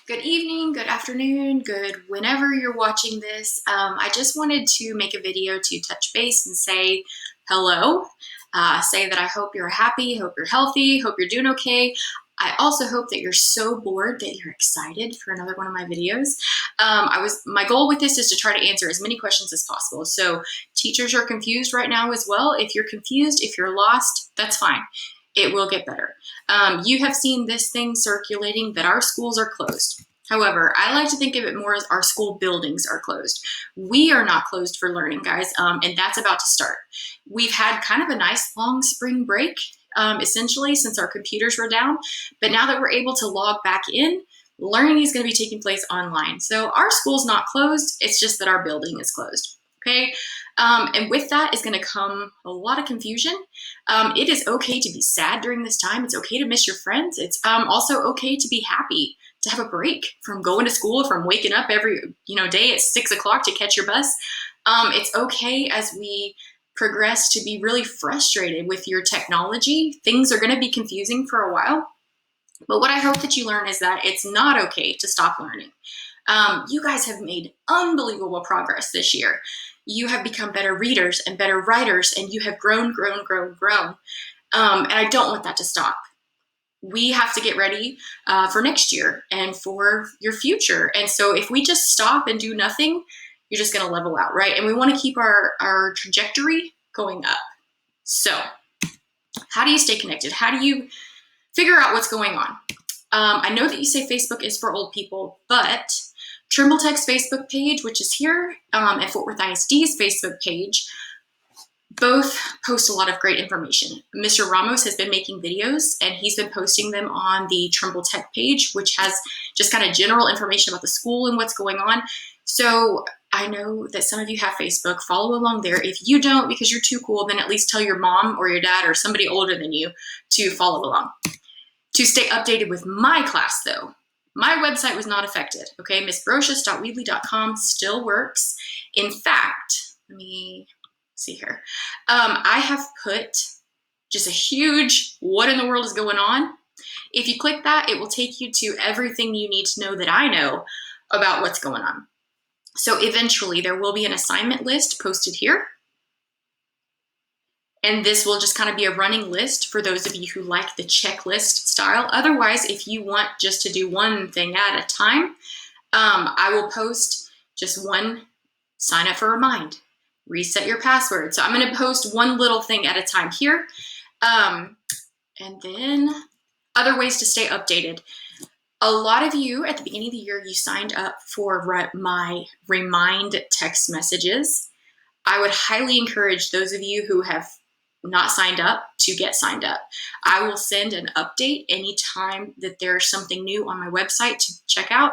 Good evening, good afternoon, good whenever you're watching this. I just wanted to make a video to touch base and say hello. Say that I hope you're happy, hope you're healthy, hope you're doing okay. I also hope that you're so bored that you're excited for another one of my videos. My goal with this is to try to answer as many questions as possible. So teachers are confused right now as well. If you're confused, if you're lost, that's fine. It will get better. You have seen this thing circulating that our schools are closed. However, I like to think of it more as our school buildings are closed. We are not closed for learning, guys, and that's about to start. We've had kind of a nice long spring break, essentially, since our computers were down. But now that we're able to log back in, learning is going to be taking place online. So our school's not closed, it's just that our building is closed. Okay, and with that is going to come a lot of confusion. It is okay to be sad during this time. It's okay to miss your friends. It's also okay to be happy, to have a break from going to school, from waking up every day at 6 o'clock to catch your bus. It's okay as we progress to be really frustrated with your technology. Things are going to be confusing for a while. But what I hope that you learn is that it's not okay to stop learning. You guys have made unbelievable progress this year. You have become better readers and better writers, and you have grown. And I don't want that to stop. We have to get ready for next year and for your future. And so if we just stop and do nothing, you're just going to level out, right? And we want to keep our trajectory going up. So how do you stay connected? How do you figure out what's going on? I know that you say Facebook is for old people, but Trimble Tech's Facebook page, which is here, and Fort Worth ISD's Facebook page, both post a lot of great information. Mr. Ramos has been making videos, and he's been posting them on the Trimble Tech page, which has just kind of general information about the school and what's going on. So I know that some of you have Facebook. Follow along there. If you don't because you're too cool, then at least tell your mom or your dad or somebody older than you to follow along. To stay updated with my class, though, my website was not affected. Okay, missbrocious.weebly.com still works. In fact, let me see here. I have put just a huge what in the world is going on. If you click that, it will take you to everything you need to know that I know about what's going on. So eventually there will be an assignment list posted here. And this will just kind of be a running list for those of you who like the checklist style. Otherwise, if you want just to do one thing at a time, I will post just one sign up for Remind, reset your password. So I'm going to post one little thing at a time here. And then other ways to stay updated. A lot of you at the beginning of the year, you signed up for my Remind text messages. I would highly encourage those of you who have not signed up to get signed up. I will send an update anytime that there's something new on my website to check out.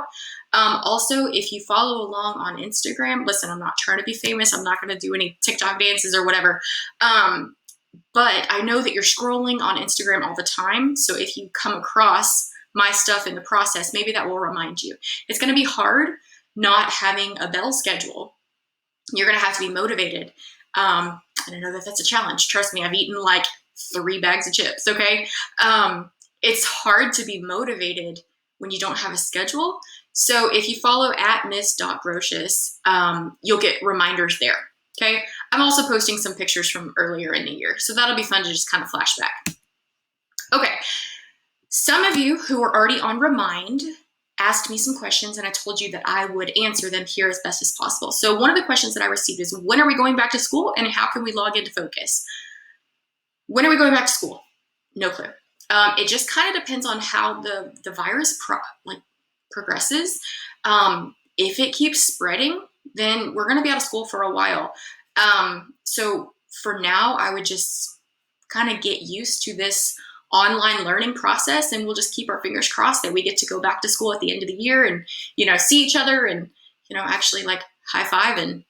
Also, if you follow along on Instagram, listen, I'm not trying to be famous. I'm not going to do any TikTok dances or whatever. But I know that you're scrolling on Instagram all the time. So if you come across my stuff in the process, maybe that will remind you. It's going to be hard not having a bell schedule. You're going to have to be motivated. And I know that that's a challenge. Trust me, I've eaten like 3 bags of chips, okay? It's hard to be motivated when you don't have a schedule. So if you follow at miss.brocious, you'll get reminders there, okay? I'm also posting some pictures from earlier in the year, so that'll be fun to just kind of flash back. Okay, some of you who are already on Remind asked me some questions, and I told you that I would answer them here as best as possible. So one of the questions that I received is, when are we going back to school, and how can we log into Focus? When are we going back to school? No clue. It just kind of depends on how the virus progresses. If it keeps spreading, then we're going to be out of school for a while. So for now, I would just kind of get used to this online learning process, and we'll just keep our fingers crossed that we get to go back to school at the end of the year and see each other and actually like high five and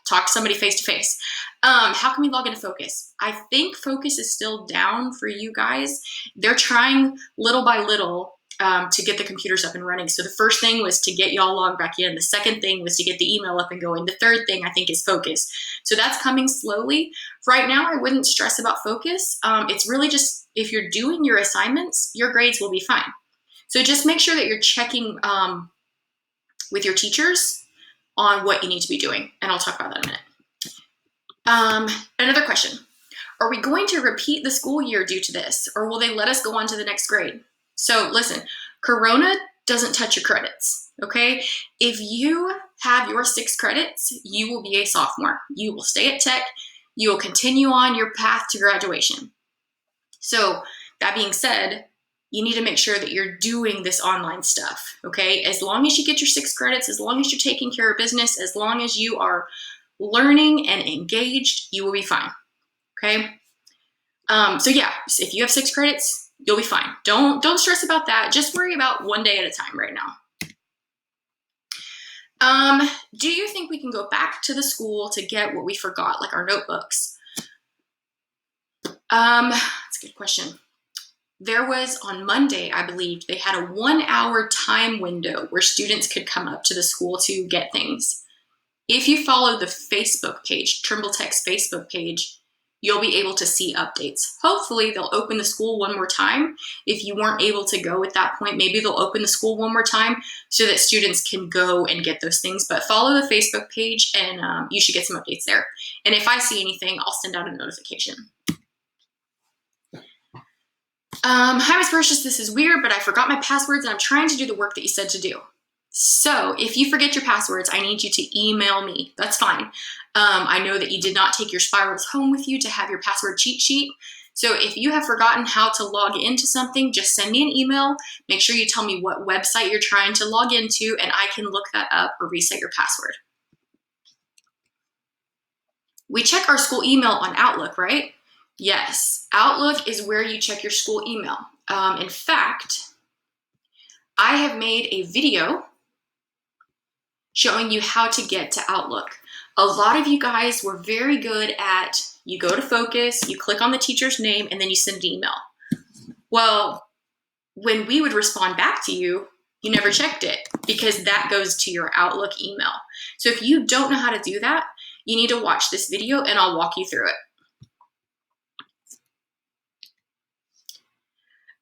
talk to somebody face to face. How can we log into Focus? I think Focus is still down for you guys. They're trying little by little to get the computers up and running. So the first thing was to get y'all logged back in. The second thing was to get the email up and going. The third thing I think is Focus. So that's coming slowly. Right now, I wouldn't stress about Focus. It's really just, if you're doing your assignments, your grades will be fine. So just make sure that you're checking with your teachers on what you need to be doing. And I'll talk about that in a minute. Another question. Are we going to repeat the school year due to this, or will they let us go on to the next grade? So listen, Corona doesn't touch your credits, okay? If you have your 6 credits, you will be a sophomore. You will stay at Tech. You will continue on your path to graduation. So that being said, you need to make sure that you're doing this online stuff, okay? As long as you get your 6 credits, as long as you're taking care of business, as long as you are learning and engaged, you will be fine, okay? So yeah, if you have 6 credits, you'll be fine. Don't stress about that. Just worry about one day at a time right now. Do you think we can go back to the school to get what we forgot, like our notebooks? That's a good question. There was on Monday, I believe, they had a 1-hour time window where students could come up to the school to get things. If you follow the Facebook page, Trimble Tech's Facebook page, you'll be able to see updates. Hopefully they'll open the school one more time. If you weren't able to go at that point, maybe they'll open the school one more time so that students can go and get those things. But follow the Facebook page and you should get some updates there. And if I see anything, I'll send out a notification. Hi, Miss Precious, this is weird, but I forgot my passwords and I'm trying to do the work that you said to do. So if you forget your passwords, I need you to email me. That's fine. I know that you did not take your spirals home with you to have your password cheat sheet. So if you have forgotten how to log into something, just send me an email. Make sure you tell me what website you're trying to log into and I can look that up or reset your password. We check our school email on Outlook, right? Yes, Outlook is where you check your school email. In fact, I have made a video showing you how to get to Outlook. A lot of you guys were very good at, you go to Focus, you click on the teacher's name, and then you send an email. Well, when we would respond back to you, you never checked it because that goes to your Outlook email. So if you don't know how to do that, you need to watch this video and I'll walk you through it.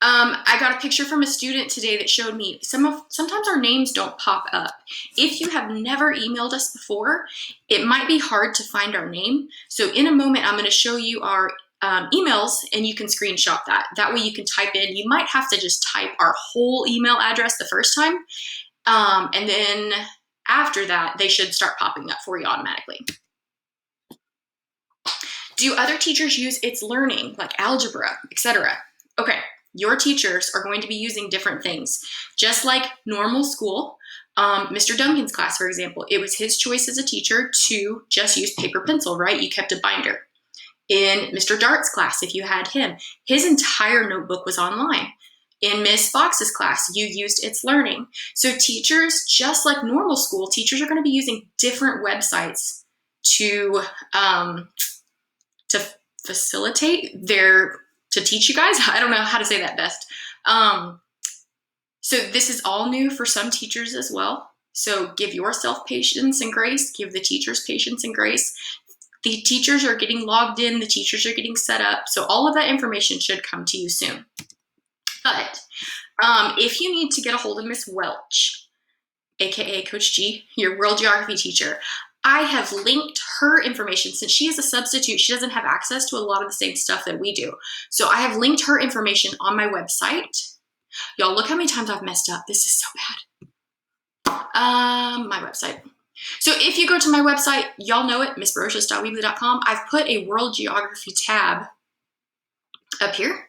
I got a picture from a student today that showed me sometimes our names don't pop up. If you have never emailed us before, it might be hard to find our name. So in a moment, I'm going to show you our emails and you can screenshot that. That way you can type in, you might have to just type our whole email address the first time. And then after that, they should start popping up for you automatically. Do other teachers use It's Learning, like algebra, etc.? Okay. Your teachers are going to be using different things. Just like normal school, Mr. Duncan's class, for example, it was his choice as a teacher to just use paper pencil, right? You kept a binder. In Mr. Dart's class, if you had him, his entire notebook was online. In Miss Fox's class, you used It's Learning. So teachers, just like normal school, teachers are going to be using different websites to facilitate to teach you guys. I don't know how to say that best. So this is all new for some teachers as well. So give yourself patience and grace. Give the teachers patience and grace. The teachers are getting logged in. The teachers are getting set up. So all of that information should come to you soon. But if you need to get a hold of Miss Welch, aka Coach G, your world geography teacher, I have linked her information. Since she is a substitute, she doesn't have access to a lot of the same stuff that we do. So I have linked her information on my website. Y'all, look how many times I've messed up. This is so bad. My website. So if you go to my website, y'all know it, missbarocious.weebly.com. I've put a world geography tab up here.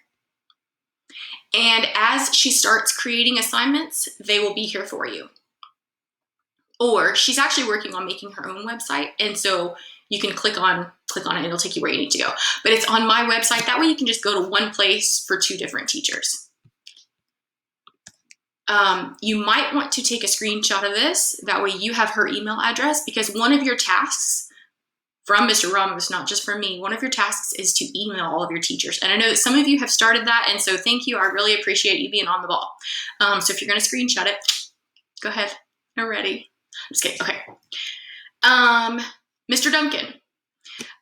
And as she starts creating assignments, they will be here for you. Or she's actually working on making her own website. And so you can click on it and it'll take you where you need to go. But it's on my website. That way you can just go to one place for 2 different teachers. You might want to take a screenshot of this. That way you have her email address, because one of your tasks from Mr. Ramos, not just from me, one of your tasks is to email all of your teachers. And I know that some of you have started that. And so thank you. I really appreciate you being on the ball. So if you're going to screenshot it, go ahead. I'm ready. Just kidding. Okay. Mr. Duncan.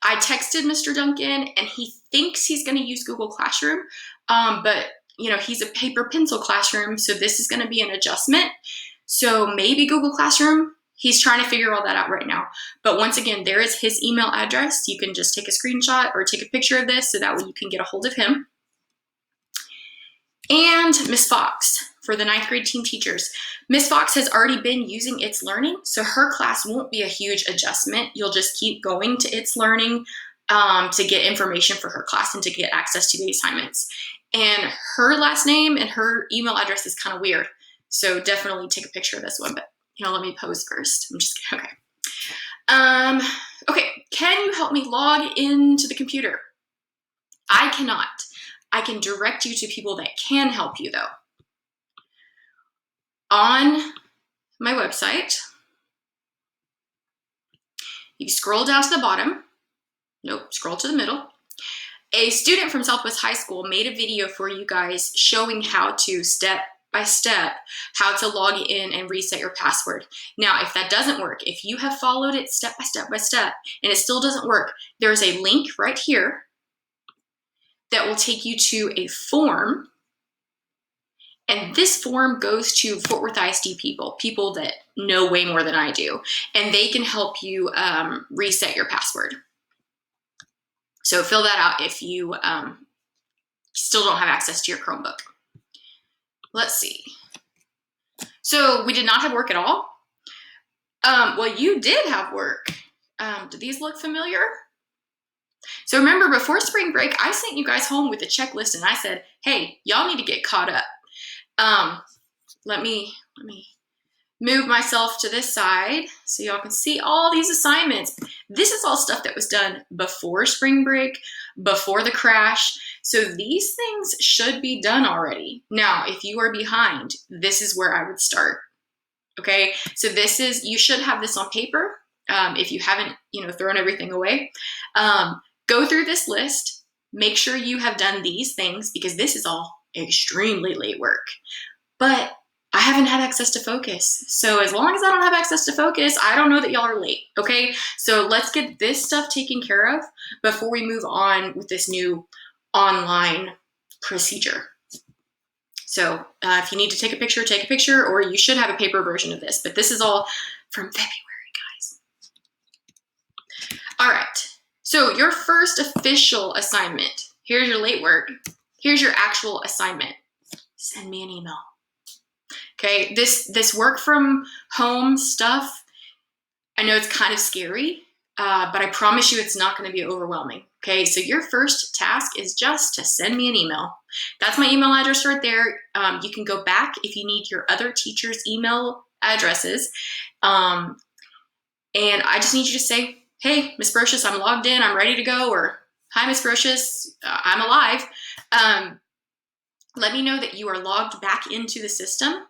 I texted Mr. Duncan and he thinks he's going to use Google Classroom, but he's a paper pencil classroom, so this is going to be an adjustment. So maybe Google Classroom, he's trying to figure all that out right now. But once again, there is his email address. You can just take a screenshot or take a picture of this so that way you can get a hold of him. And Miss Fox for the 9th grade team teachers. Miss Fox has already been using It's Learning, so her class won't be a huge adjustment. You'll just keep going to It's Learning to get information for her class and to get access to the assignments. And her last name and her email address is kind of weird, so definitely take a picture of this one, but let me pose first. I'm just kidding. Okay. Okay, can you help me log into the computer? I cannot. I can direct you to people that can help you, though. On my website, you scroll down to the bottom. Nope, scroll to the middle. A student from Southwest High School made a video for you guys showing how to step by step, how to log in and reset your password. Now, if that doesn't work, if you have followed it step by step by step and it still doesn't work, there's a link right here that will take you to a form. And this form goes to Fort Worth ISD people that know way more than I do, and they can help you reset your password. So fill that out if you still don't have access to your Chromebook. Let's see. So we did not have work at all. Well, you did have work. Do these look familiar? So remember, before spring break, I sent you guys home with a checklist and I said, hey, y'all need to get caught up. Let me move myself to this side so y'all can see all these assignments. This is all stuff that was done before spring break, before the crash. So these things should be done already. Now, if you are behind, this is where I would start. Okay, so you should have this on paper. If you haven't, thrown everything away, go through this list, make sure you have done these things because this is all extremely late work. But I haven't had access to Focus. So as long as I don't have access to Focus, I don't know that y'all are late, okay? So let's get this stuff taken care of before we move on with this new online procedure. So if you need to take a picture, or you should have a paper version of this, but this is all from February, guys. All right, so your first official assignment. Here's your late work. Here's your actual assignment. Send me an email. Okay, this work from home stuff, I know it's kind of scary, but I promise you it's not going to be overwhelming. Okay, so your first task is just to send me an email. That's my email address right there. You can go back if you need your other teachers' email addresses. And I just need you to say, hey, Miss Brocious, I'm logged in, I'm ready to go, or hi, Miss Brocious, I'm alive. Let me know that you are logged back into the system,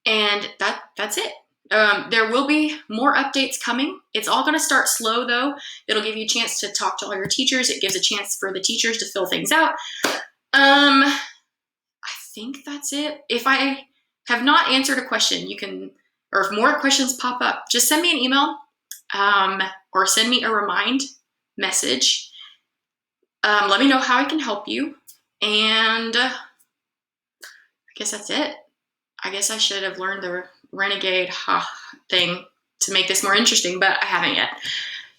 and that's it. There will be more updates coming. It's all going to start slow, though. It'll give you a chance to talk to all your teachers. It gives a chance for the teachers to fill things out. I think that's it. If I have not answered a question, or if more questions pop up, just send me an email or send me a remind message. Let me know how I can help you. And I guess that's it. I guess I should have learned the Renegade thing to make this more interesting, but I haven't yet.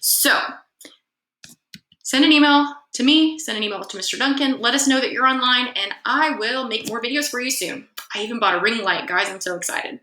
So send an email to me, send an email to Mr. Duncan. Let us know that you're online, and I will make more videos for you soon. I even bought a ring light, guys. I'm so excited.